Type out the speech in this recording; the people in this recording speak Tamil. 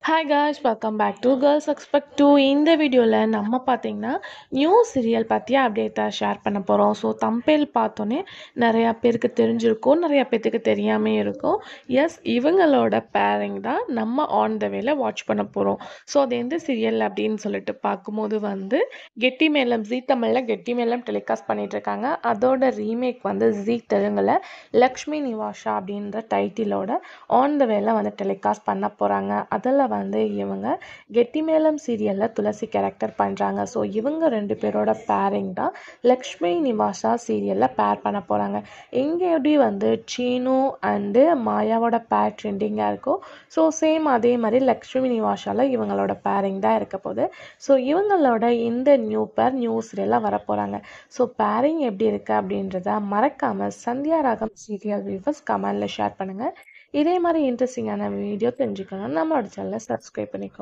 Hi guys, welcome back to girls expect too. இந்த வீடியோவில் நம்ம பார்த்தீங்கன்னா நியூ சீரியல் பற்றி அப்டேட்டை ஷேர் பண்ண போகிறோம். ஸோ தம்பேல் பார்த்தோன்னே நிறையா பேருக்கு தெரிஞ்சிருக்கும், நிறையா பேருக்கு தெரியாமல் இருக்கும். எஸ், இவங்களோட பேரிங் தான் நம்ம ஆன் த வேல வாட்ச் பண்ண போகிறோம். ஸோ அது எந்த சீரியல் அப்படின்னு சொல்லிட்டு பார்க்கும்போது கெட்டி மேளம், ஜீ தமிழில் கெட்டி மேளம் டெலிகாஸ்ட் பண்ணிகிட்ருக்காங்க. அதோட ரீமேக் ஜீ தெலுங்கில் லக்ஷ்மி நிவாஷா அப்படின்ற டைட்டிலோட ஆன் த வேல டெலிகாஸ்ட் பண்ண போகிறாங்க. அதில் இவங்க கெட்டி மேளம் சீரியலில் துளசி கேரக்டர் பண்ணுறாங்க. ஸோ இவங்க 2 பேரோட பேரிங் தான் லக்ஷ்மி நிவாசா சீரியலில் பேர் பண்ண போகிறாங்க. எங்கே எப்படி சீனு அண்டு மாயாவோட பேர் ட்ரெண்டிங்காக இருக்கும், ஸோ சேம் அதே மாதிரி லக்ஷ்மி நிவாஷாவில் இவங்களோட பேரிங் தான் இருக்க போகுது. ஸோ இவங்களோட இந்த நியூ சீரியலாக வரப்போகிறாங்க. ஸோ பேரிங் எப்படி இருக்குது அப்படின்றத மறக்காமல் சந்தியா ராகம் சீரியல் வியூவர்ஸ் கமெண்டில் ஷேர் பண்ணுங்கள். இதே மாதிரி இன்ட்ரெஸ்டிங்கான வீடியோ தெரிஞ்சுக்கணும் நம்மளோட சேனலை சப்ஸ்கிரைப் பண்ணிக்கோங்க.